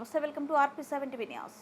నమస్తే, welcome to RP7 TV news.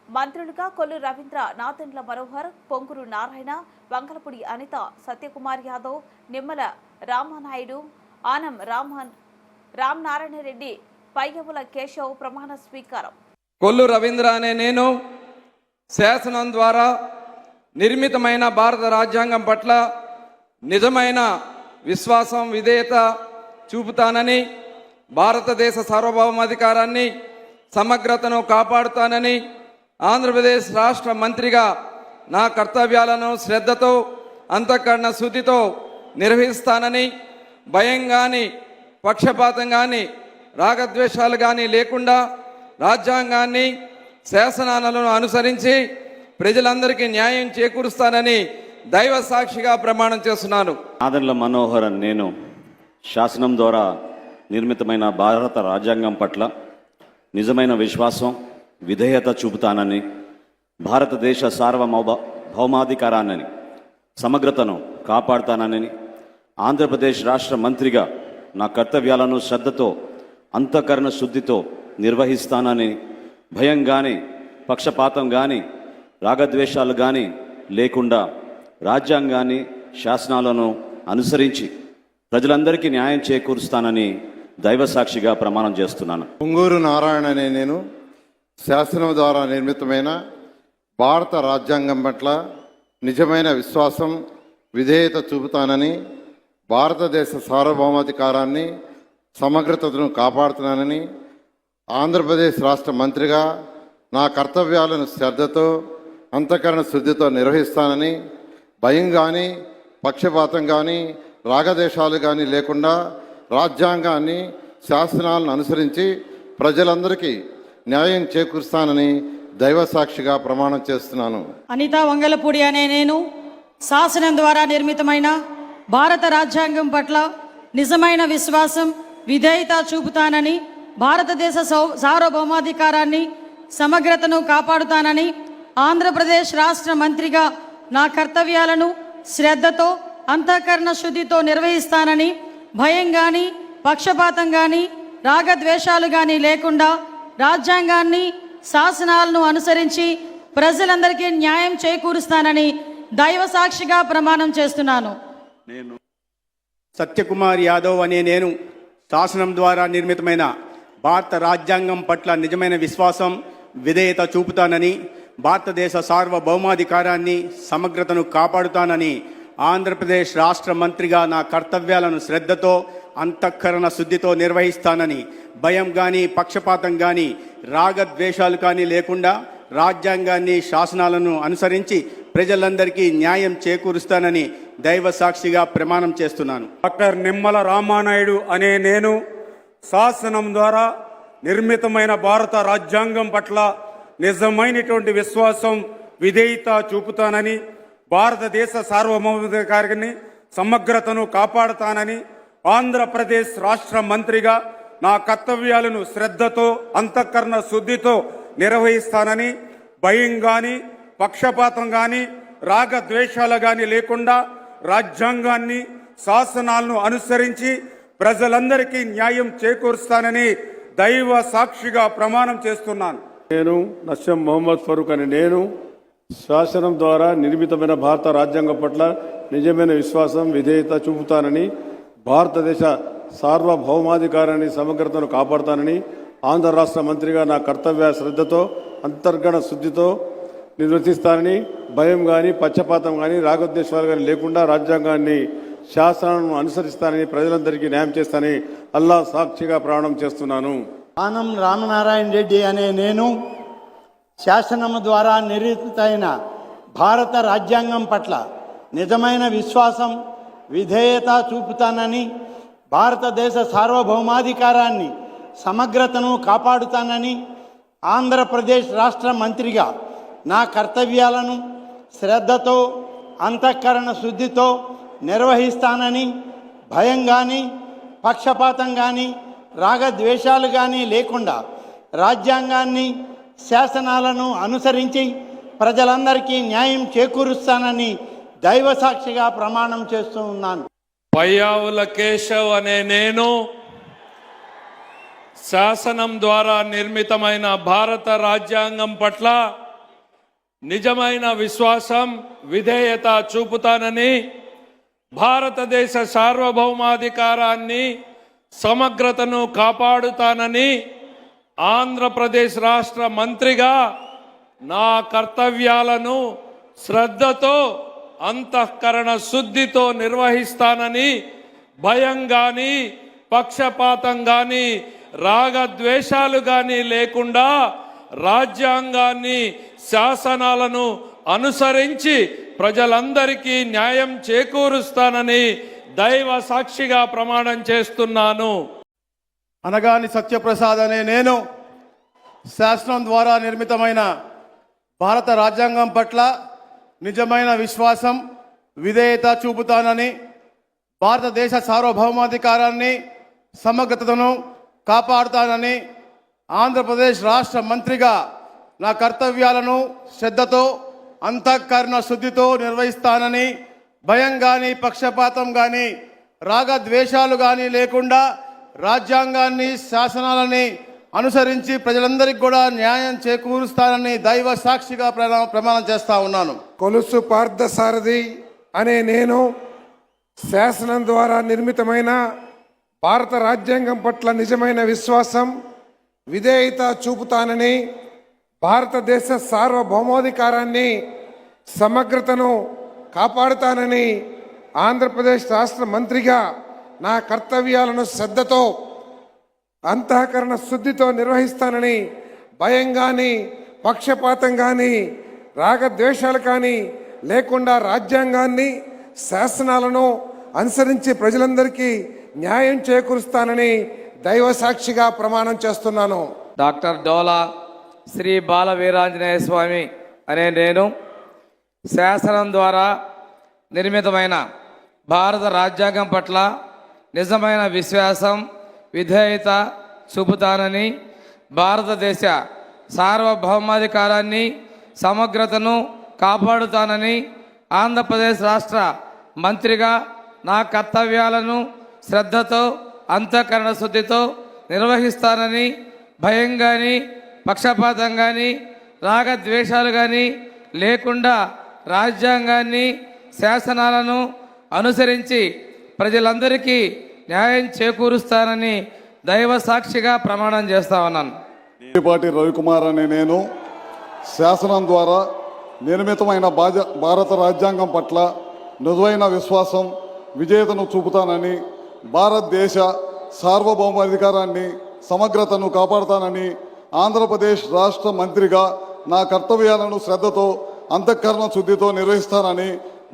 మంత్రులుగా కొల్లు రవీంద్ర, నాదెండ్ల మనోహర్, పొంగూరు నారాయణ, వంగలపూడి అనిత, సత్యకుమార్ యాదవ్, నిమ్మల రామానాయుడు, ఆనం రామనారాయణ రెడ్డి, పయ్యవుల కేశవ్ ప్రమాణ స్వీకారం. కొల్లు రవీంద్ర అనే నేను శాసనం ద్వారా నిర్మితమైన భారత రాజ్యాంగం పట్ల నిజమైన విశ్వాసం, విధేయత చూపుతానని, భారతదేశ సార్వభౌమాధికారాన్ని, సమగ్రతను కాపాడుతానని, ఆంధ్రప్రదేశ్ రాష్ట్ర మంత్రిగా నా కర్తవ్యాలను శ్రద్ధతో, అంతఃకరణ శుద్ధితో నిర్వహిస్తానని, భయం కానీ, పక్షపాతం కానీ, రాగద్వేషాలు కానీ లేకుండా రాజ్యాంగాన్ని, శాసనాలను అనుసరించి ప్రజలందరికీ న్యాయం చేకూరుస్తానని దైవ సాక్షిగా ప్రమాణం చేస్తున్నాను. నాదెండ్ల మనోహర్ నేను శాసనం ద్వారా నిర్మితమైన భారత రాజ్యాంగం పట్ల నిజమైన విశ్వాసం, విధేయత చూపుతానని, భారతదేశ సార్వభౌమాధికారాన్ని, సమగ్రతను కాపాడుతానని, ఆంధ్రప్రదేశ్ రాష్ట్ర మంత్రిగా నా కర్తవ్యాలను శ్రద్ధతో, అంతఃకరణ శుద్ధితో నిర్వహిస్తానని, భయం కానీ, పక్షపాతం కానీ, రాగద్వేషాలు కానీ లేకుండా రాజ్యాంగాన్ని, శాసనాలను అనుసరించి ప్రజలందరికీ న్యాయం చేకూరుస్తానని దైవ సాక్షిగా ప్రమాణం చేస్తున్నాను. పొంగూరు నారాయణ అనే నేను శాసనం ద్వారా నిర్మితమైన భారత రాజ్యాంగం పట్ల నిజమైన విశ్వాసం, విధేయత చూపుతానని, భారతదేశ సార్వభౌమాధికారాన్ని, సమగ్రతను కాపాడుతున్నానని, ఆంధ్రప్రదేశ్ రాష్ట్ర మంత్రిగా నా కర్తవ్యాలను శ్రద్ధతో, అంతఃకరణ శుద్ధితో నిర్వహిస్తానని, భయం కానీ, పక్షపాతం కానీ, రాగదేశాలు కానీ లేకుండా రాజ్యాంగాన్ని, శాసనాలను అనుసరించి ప్రజలందరికీ న్యాయం చేకూరుస్తానని దైవ సాక్షిగా ప్రమాణం చేస్తున్నాను. అనిత వంగలపూడి అనే నేను శాసనం ద్వారా నిర్మితమైన భారత రాజ్యాంగం పట్ల నిజమైన విశ్వాసం, విధేయత చూపుతానని, భారతదేశ సార్వభౌమాధికారాన్ని, సమగ్రతను కాపాడుతానని, ఆంధ్రప్రదేశ్ రాష్ట్ర మంత్రిగా నా కర్తవ్యాలను శ్రద్ధతో, అంతఃకరణ శుద్ధితో నిర్వహిస్తానని, భయం కానీ, పక్షపాతం కానీ, రాగద్వేషాలు కానీ లేకుండా రాజ్యాంగాన్ని, శాసనాలను అనుసరించి ప్రజలందరికీ న్యాయం చేకూరుస్తానని దైవ సాక్షిగా ప్రమాణం చేస్తున్నాను. నేను సత్యకుమార్ యాదవ్ అనే నేను శాసనం ద్వారా నిర్మితమైన భారత రాజ్యాంగం పట్ల నిజమైన విశ్వాసం, విధేయత చూపుతానని, భారతదేశ సార్వభౌమాధికారాన్ని, సమగ్రతను కాపాడుతానని, ఆంధ్రప్రదేశ్ రాష్ట్ర మంత్రిగా నా కర్తవ్యాలను శ్రద్ధతో, అంతఃకరణ శుద్ధితో నిర్వహిస్తానని, భయం కానీ, పక్షపాతం కానీ, రాగద్వేషాలు కానీ లేకుండా రాజ్యాంగాన్ని, శాసనాలను అనుసరించి ప్రజలందరికీ న్యాయం చేకూరుస్తానని దైవ సాక్షిగా ప్రమాణం చేస్తున్నాను. డాక్టర్ నిమ్మల రామానాయుడు అనే నేను శాసనం ద్వారా నిర్మితమైన భారత రాజ్యాంగం పట్ల నిజమైనటువంటి విశ్వాసం, విధేయత చూపుతానని, భారతదేశ సార్వభౌమాధికారాన్ని, సమగ్రతను కాపాడుతానని, ఆంధ్రప్రదేశ్ రాష్ట్ర మంత్రిగా నా కర్తవ్యాలను శ్రద్ధతో, అంతఃకరణ శుద్ధితో నిర్వహిస్తానని, భయం కానీ, పక్షపాతం కానీ, రాగద్వేషాలు కానీ లేకుండా రాజ్యాంగాన్ని, శాసనాలను అనుసరించి ప్రజలందరికీ న్యాయం చేకూరుస్తానని దైవ సాక్షిగా ప్రమాణం చేస్తున్నాను. నేను నస్యం మొహమ్మద్ ఫరూక్ అని నేను శాసనం ద్వారా నిర్మితమైన భారత రాజ్యాంగం పట్ల నిజమైన విశ్వాసం, విధేయత చూపుతానని, భారతదేశ సార్వభౌమాధికారాన్ని, సమగ్రతను కాపాడుతానని, ఆంధ్ర రాష్ట్ర మంత్రిగా నా కర్తవ్య శ్రద్ధతో, అంతర్గత శుద్ధితో నిర్వర్తిస్తానని, భయం కానీ, పక్షపాతం కానీ, రాగద్వేషాలు కానీ లేకుండా రాజ్యాంగాన్ని, శాసనాలను అనుసరిస్తానని ప్రజలందరికీ న్యాయం చేస్తానని అల్లా సాక్షిగా ప్రమాణం చేస్తున్నాను. ఆనం రామనారాయణ రెడ్డి అనే నేను శాసనము ద్వారా నిర్మితమైన భారత రాజ్యాంగం పట్ల నిజమైన విశ్వాసం, విధేయత చూపుతానని, భారతదేశ సార్వభౌమాధికారాన్ని, సమగ్రతను కాపాడుతానని, ఆంధ్రప్రదేశ్ రాష్ట్ర మంత్రిగా నా కర్తవ్యాలను శ్రద్ధతో, అంతఃకరణ శుద్ధితో నిర్వహిస్తానని, భయం కానీ, పక్షపాతం కానీ, రాగద్వేషాలు కానీ లేకుండా రాజ్యాంగాన్ని, శాసనాలను అనుసరించి ప్రజలందరికీ న్యాయం చేకూరుస్తానని దైవ సాక్షిగా ప్రమాణం చేస్తూ ఉన్నాను. పయ్యవుల కేశవ్ అనే నేను శాసనం ద్వారా నిర్మితమైన భారత రాజ్యాంగం పట్ల నిజమైన విశ్వాసం విధేయత చూపుతానని భారతదేశ సార్వభౌమాధికారాన్ని సమగ్రతను కాపాడుతానని ఆంధ్రప్రదేశ్ రాష్ట్ర మంత్రిగా నా కర్తవ్యాలను శ్రద్ధతో అంతఃకరణ శుద్ధితో నిర్వహిస్తానని భయం గాని పక్షపాతం గాని రాగద్వేషాలు గాని లేకుండా రాజ్యాంగాన్ని శాసనాలను అనుసరించి ప్రజలందరికీ న్యాయం చేకూరుస్తానని దైవ సాక్షిగా ప్రమాణం చేస్తున్నాను. అనగాని సత్యప్రసాద్ అనే నేను శాసనం ద్వారా నిర్మితమైన భారత రాజ్యాంగం పట్ల నిజమైన విశ్వాసం విధేయత చూపుతానని భారతదేశ సార్వభౌమాధికారాన్ని సమగ్రతను కాపాడుతానని ఆంధ్రప్రదేశ్ రాష్ట్ర మంత్రిగా నా కర్తవ్యాలను శ్రద్ధతో అంతఃకరణ శుద్ధితో నిర్వహిస్తానని భయం కానీ పక్షపాతం కానీ రాగద్వేషాలు కానీ లేకుండా రాజ్యాంగాన్ని శాసనాలని అనుసరించి ప్రజలందరికీ కూడా న్యాయం చేకూరుస్తానని దైవ సాక్షిగా ప్రమాణం చేస్తా ఉన్నాను. కొలుసు పార్థసారథి అనే నేను శాసనం ద్వారా నిర్మితమైన భారత రాజ్యాంగం పట్ల నిజమైన విశ్వాసం విధేయత చూపుతానని భారతదేశ సార్వభౌమాధికారాన్ని సమగ్రతను కాపాడుతానని ఆంధ్రప్రదేశ్ రాష్ట్ర మంత్రిగా నా కర్తవ్యాలను శ్రద్ధతో అంతఃకరణ శుద్ధితో నిర్వహిస్తానని భయం కానీ పక్షపాతం కానీ రాగద్వేషాలు కానీ లేకుండా రాజ్యాంగాన్ని శాసనాలను అనుసరించి ప్రజలందరికీ న్యాయం చేకూరుస్తానని దైవ సాక్షిగా ప్రమాణం చేస్తున్నాను. డాక్టర్ డోలా శ్రీ బాల వీరాంజనేయ స్వామి అనే నేను శాసనం ద్వారా నిర్మితమైన భారత రాజ్యాంగం పట్ల నిజమైన విశ్వాసం విధేయత చూపుతానని భారతదేశ సార్వభౌమాధికారాన్ని సమగ్రతను కాపాడుతానని ఆంధ్రప్రదేశ్ రాష్ట్ర మంత్రిగా నా కర్తవ్యాలను శ్రద్ధతో అంతఃకరణ శుద్ధితో నిర్వహిస్తానని భయం కానీ పక్షపాతం కానీ రాగద్వేషాలు కానీ లేకుండా రాజ్యాంగాన్ని శాసనాలను అనుసరించి ప్రజలందరికీ న్యాయం చేకూరుస్తానని దైవ సాక్షిగా ప్రమాణం చేస్తా ఉన్నాను. పాటి రవికుమార్ అనే నేను శాసనం ద్వారా నిర్మితమైన భారత రాజ్యాంగం పట్ల నిజమైన విశ్వాసం విధేయతను చూపుతానని భారతదేశ సార్వభౌమాధికారాన్ని సమగ్రతను కాపాడుతానని ఆంధ్రప్రదేశ్ రాష్ట్ర మంత్రిగా నా కర్తవ్యాలను శ్రద్ధతో అంతఃకరణ శుద్ధితో నిర్వహిస్తానని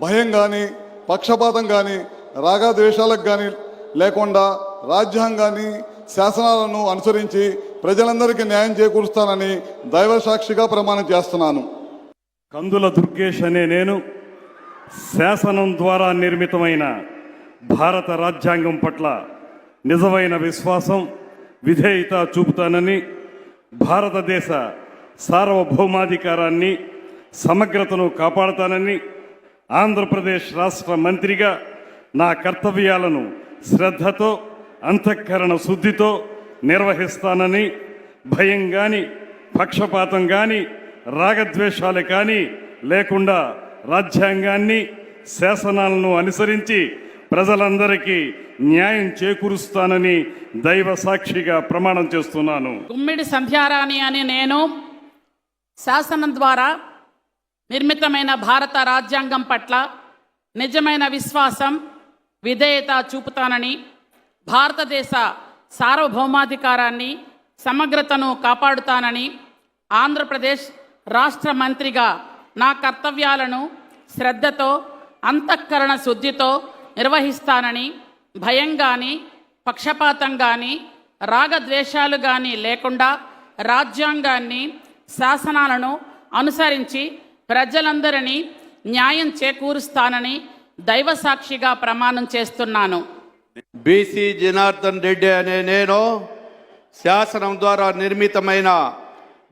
భయం కానీ పక్షపాతం కానీ రాగద్వేషాలకు కానీ లేకుండా రాజ్యాంగాన్ని శాసనాలను అనుసరించి ప్రజలందరికీ న్యాయం చేకూరుస్తానని దైవ సాక్షిగా ప్రమాణం చేస్తున్నాను. కందుల దుర్గేష్ అనే నేను శాసనం ద్వారా నిర్మితమైన భారత రాజ్యాంగం పట్ల నిజమైన విశ్వాసం విధేయత చూపుతానని భారతదేశ సార్వభౌమాధికారాన్ని సమగ్రతను కాపాడుతానని ఆంధ్రప్రదేశ్ రాష్ట్ర మంత్రిగా నా కర్తవ్యాలను శ్రద్ధతో అంతఃకరణ శుద్ధితో నిర్వహిస్తానని భయం కానీ పక్షపాతం కానీ రాగద్వేషాలు కానీ లేకుండా రాజ్యాంగాన్ని శాసనాలను అనుసరించి ప్రజలందరికీ న్యాయం చేకూరుస్తానని దైవ సాక్షిగా ప్రమాణం చేస్తున్నాను. గుమ్మిడి సంధ్యారాణి అని నేను శాసనం ద్వారా నిర్మితమైన భారత రాజ్యాంగం పట్ల నిజమైన విశ్వాసం విధేయత చూపుతానని భారతదేశ సార్వభౌమాధికారాన్ని సమగ్రతను కాపాడుతానని ఆంధ్రప్రదేశ్ రాష్ట్ర మంత్రిగా నా కర్తవ్యాలను శ్రద్ధతో అంతఃకరణ శుద్ధితో నిర్వహిస్తానని భయం కానీ పక్షపాతం కానీ రాగద్వేషాలు కానీ లేకుండా రాజ్యాంగాన్ని శాసనాలను అనుసరించి ప్రజలందరినీ న్యాయం చేకూరుస్తానని దైవ సాక్షిగా ప్రమాణం చేస్తున్నాను. బీసీ జనార్దన్ రెడ్డి అనే నేను శాసనం ద్వారా నిర్మితమైన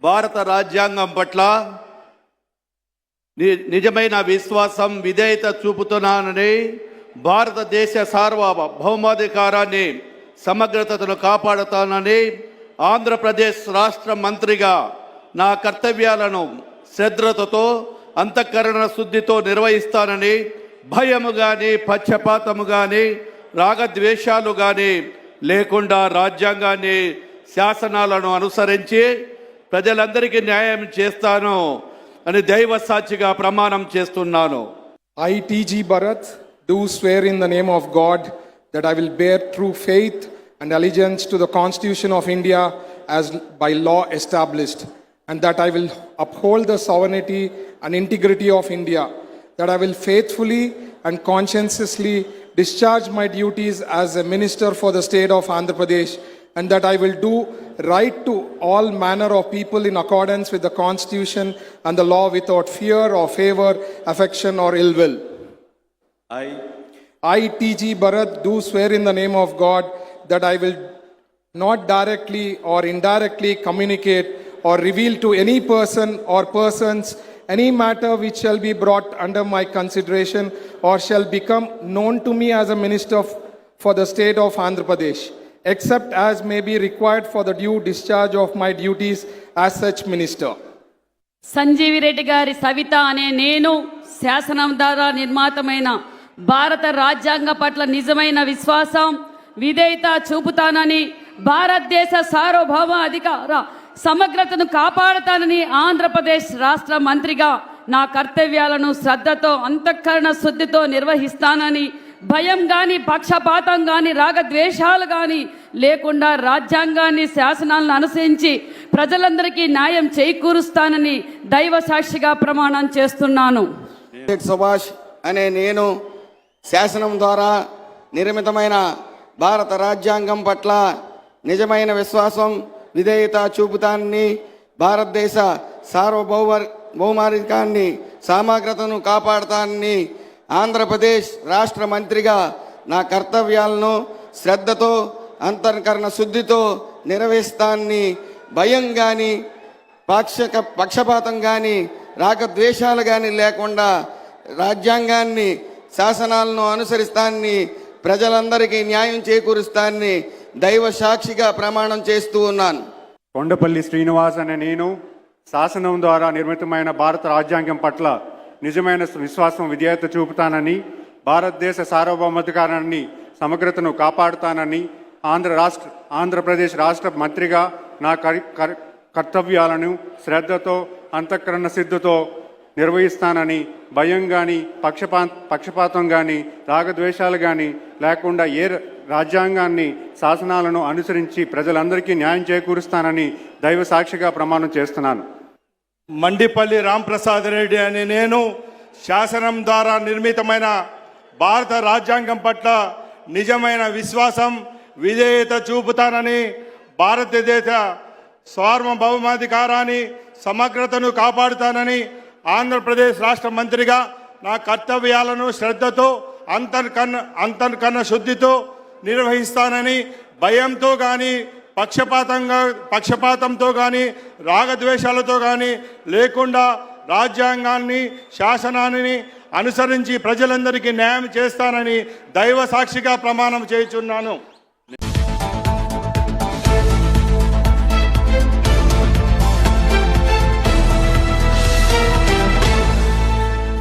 భారత రాజ్యాంగం పట్ల నిజమైన విశ్వాసం విధేయత చూపుతున్నానని భారతదేశ సార్వభౌమాధికారాన్ని సమగ్రతను కాపాడుతానని ఆంధ్రప్రదేశ్ రాష్ట్ర మంత్రిగా నా కర్తవ్యాలను శ్రద్ధతో అంతఃకరణ శుద్ధితో నిర్వహిస్తానని భయము కానీ పక్షపాతము కానీ రాగద్వేషాలు కానీ లేకుండా రాజ్యాంగాన్ని శాసనాలను అనుసరించి ప్రజలందరికీ న్యాయం చేస్తాను అని దైవ సాక్షిగా ప్రమాణం చేస్తున్నాను. I, T.G. Bharat, do swear in the name of God that I will bear true faith and allegiance to the Constitution of India as by law established, and that I will uphold the sovereignty and integrity of India, that I will faithfully and conscientiously discharge my duties as a minister for the state of Andhra Pradesh, and that I will do right to all manner of people in accordance with the Constitution and the law without fear or favor, affection or ill will. I, T.G. Bharat, do swear in the name of God that I will not directly or indirectly communicate or reveal to any person or persons any matter which shall be brought under my consideration or shall become known to me as a minister for the state of Andhra Pradesh, except as may be required for the due discharge of my duties as such minister. సంజీవి రెడ్డి గారి సవిత అనే నేను శాసనం ద్వారా నిర్మాతమైన భారత రాజ్యాంగ పట్ల నిజమైన విశ్వాసం విధేయత చూపుతానని భారతదేశ సార్వభౌమ అధికార సమగ్రతను కాపాడుతానని ఆంధ్రప్రదేశ్ రాష్ట్ర మంత్రిగా నా కర్తవ్యాలను శ్రద్ధతో అంతఃకరణ శుద్ధితో నిర్వహిస్తానని భయం కానీ పక్షపాతం కానీ రాగద్వేషాలు కానీ లేకుండా రాజ్యాంగాన్ని శాసనాలను అనుసరించి ప్రజలందరికీ న్యాయం చేకూరుస్తానని దైవ సాక్షిగా ప్రమాణం చేస్తున్నాను. సుభాష్ అనే నేను శాసనం ద్వారా నిర్మితమైన భారత రాజ్యాంగం పట్ల నిజమైన విశ్వాసం విధేయత చూపుతానని భారతదేశ సార్వభౌమాధికారాన్ని సమగ్రతను కాపాడుతానని ఆంధ్రప్రదేశ్ రాష్ట్ర మంత్రిగా నా కర్తవ్యాలను శ్రద్ధతో అంతఃకరణ శుద్ధితో నిర్వహిస్తానని భయం కానీ పక్షపాతం కానీ రాగద్వేషాలు కానీ లేకుండా రాజ్యాంగాన్ని శాసనాలను అనుసరిస్తానని ప్రజలందరికీ న్యాయం చేకూరుస్తానని దైవ సాక్షిగా ప్రమాణం చేస్తూ ఉన్నాను. కొండపల్లి శ్రీనివాస్ అనే నేను శాసనం ద్వారా నిర్మితమైన భారత రాజ్యాంగం పట్ల నిజమైన విశ్వాసం విధేయత చూపుతానని భారతదేశ సార్వభౌమాధికారాన్ని సమగ్రతను కాపాడుతానని ఆంధ్రప్రదేశ్ రాష్ట్ర మంత్రిగా నా కర్తవ్యాలను శ్రద్ధతో అంతఃకరణ సిద్ధతో నిర్వహిస్తానని భయం కానీ పక్షపాతం కానీ రాగద్వేషాలు కానీ లేకుండా రాజ్యాంగాన్ని శాసనాలను అనుసరించి ప్రజలందరికీ న్యాయం చేకూరుస్తానని దైవ సాక్షిగా ప్రమాణం చేస్తున్నాను. మండిపల్లి రాంప్రసాద్ రెడ్డి అనే నేను శాసనం ద్వారా నిర్మితమైన భారత రాజ్యాంగం పట్ల నిజమైన విశ్వాసం విధేయత చూపుతానని భారతదేశ సార్వభౌమాధికారాన్ని సమగ్రతను కాపాడుతానని ఆంధ్రప్రదేశ్ రాష్ట్ర మంత్రిగా నా కర్తవ్యాలను శ్రద్ధతో అంతఃకరణ శుద్ధితో నిర్వహిస్తానని భయంతో కానీ పక్షపాతంతో కానీ రాగద్వేషాలతో కానీ లేకుండా రాజ్యాంగాన్ని శాసనాన్ని అనుసరించి ప్రజలందరికీ న్యాయం చేస్తానని దైవ సాక్షిగా ప్రమాణం చేయుచున్నాను.